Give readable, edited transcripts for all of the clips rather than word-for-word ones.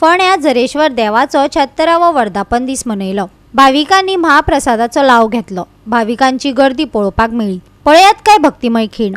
फोंड्यां झरेश्वर देवाचो 76वो वर्धापन दीस मनयलो। भाविकांनी महाप्रसादाचो लाव घेतलो। भाविकांची गर्दी पळोवपाक मेळ्ळी। पळयात काय भक्तिमय खीण।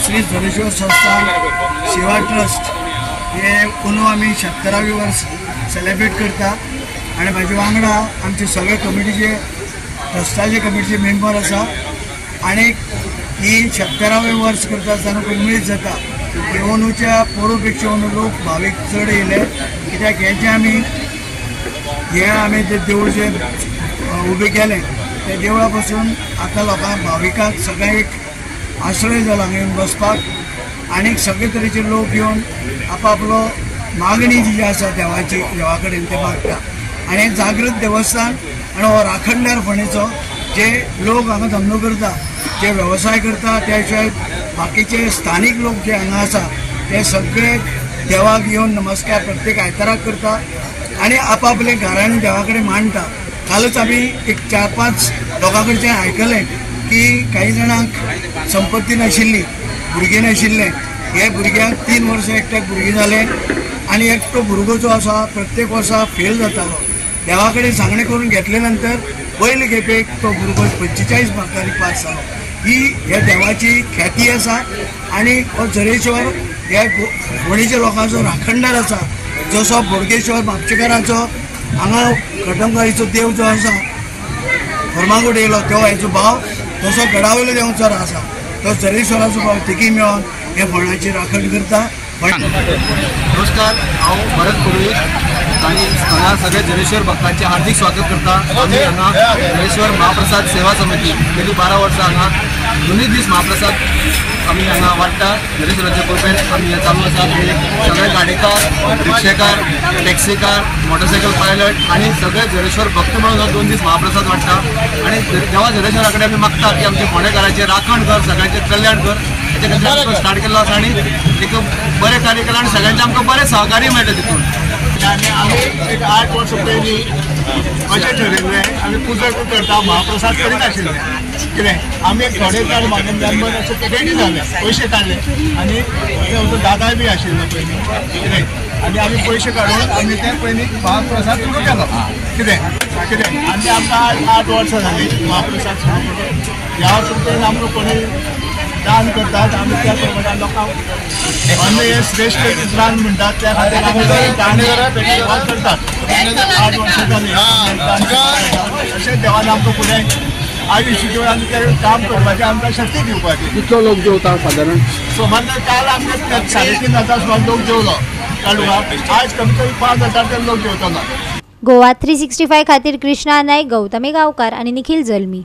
श्री झरेश्वर संस्थान सेवा ट्रस्ट हे पुन्हा आम्ही 76वी वर्ष सेलिब्रेट करता आणि माझ्या वांगडा आमचे सगळे कमिटीचे ट्रस्टाचे कमिटीचे मेंबर आसा आणि ही 76वे वर्ष करता आसतना उमेद जाता की अंदूच्या पोरोपेक्षा लोक भाविक चड येयले कित्याक हे आमी ते देवूळ जे उबे केले त्या देवळा पासून आता लोकांक भाविकांक सगळ्यांक आश्रय जाला हांगा बसपाक आनी सगळे तरेचे लोक येवन आपापलो मागणी जी आसा देवा कडेन ते मागता आनी एक जागृत देवस्थान आनी हो राखणदार फोंडेचो जे लोक हांगा धंदो करता जे वेवसाय करता त्या शिवाय बाकीचे स्थानीक लोक जे हांगा आसा ते सगळे देवाक येवन नमस्कार प्रत्येक आयताराक करता आनी आपापले घरांनी देवा कडेन मांडटा। कालच आमी एक 4-5 लोकां कडच्यान आयकलें की काही जाणांक संपत्ती नाशिल्ली, भुरगे नाशिल्ले, हे भुरग्यांक 3 वर्सां एकट्याक भुरगें जाले आनी एकटो भुरगो जो आसा प्रत्येक वर्सा फेल जातालो। देवा कडेन सांगणे करून घेतले नंतर पयले खेपेक तो भुरगो 45 मार्कांनी पास जालो। हे देवाची ख्याती आसा आनी हो झरेश्वर हे फोंडेच्या लोकांचो राखणदार आसा। जसो बोडगेश्वर म्हापशेकारांचो हांगा कटमगाळीचो देव जो आसा फर्मागुडी येयलो तो हेचो भाव, तसो गडावयलो देंवचार आसा तो झरेश्वराचो भाव तिकी मेळोन हे फोंड्याची राखण करता। नमस्कार, हांव भरत पुरोहीत आनी हांगा सगळे झरेश्वर भक्तांचे हार्दिक स्वागत करता। आमी हांगा झरेश्वर महाप्रसाद सेवा समिती गेली 12 वर्सां हांगा दोनूय दीस महाप्रसाद आमी हांगा वाडटा। झरेश्वराच्या कृपेन आमी हे चालू आसा। सगळे गाडीकार, रिक्षेकार, टॅक्सीकार, मोटरसायकल पायलट आनी सगळे झरेश्वर भक्त मेळून 2 दीस महाप्रसाद वाडटा आनी देवा झरेश्वरा कडेन आमी मागता की आमचे फोंडेकारांचे राखण कर, सगळ्यांचे कल्याण कर। हेचे खातीर स्टार्ट केल्लो आसा आनी एक बरें कार्य केलां आनी सगळ्यांचे आमकां बरें सहकार्य मेळटा तितून। आनी आमी एक 8 वर्सां पयलीं अशें ठरयिल्लें आमी पुजा करता महाप्रसाद करीत आशिल्ले कितें आमी एक थोडे काळ मागीर अशें रेडी जाले, पयशे काडले आनी दादाय बी आशिल्लो पयलीं कितें आनी आमी पयशे काडून आमी ते पयलीं महाप्रसाद सुरू केलो कितें आनी आमकां 8 वर्सां जालीं महाप्रसाद सुरू करून। ह्या कृपेन आमकां कोणी दान करतात आमी त्या प्रमाणे लोकांक अन्न हे श्रेष्ठ दान म्हणटात त्या खातीर आमी दान करतात। 8 वर्सां जालीं अशें देवान आमकां फुडें आयुश्य दिवन आनी तें काम करपाचें आमकां शक्ती दिवपाची। कितलो लोक जेवता सादारण? सुमार काल आमकां 3,500 सुमार लोक जेवलो कालवा। आज कमी कमी 5,000 तरी लोक जेवतलो। गोवा 365 खातीर कृष्णा नायक, गौतमी गांवकार आनी निखिल जल्मी।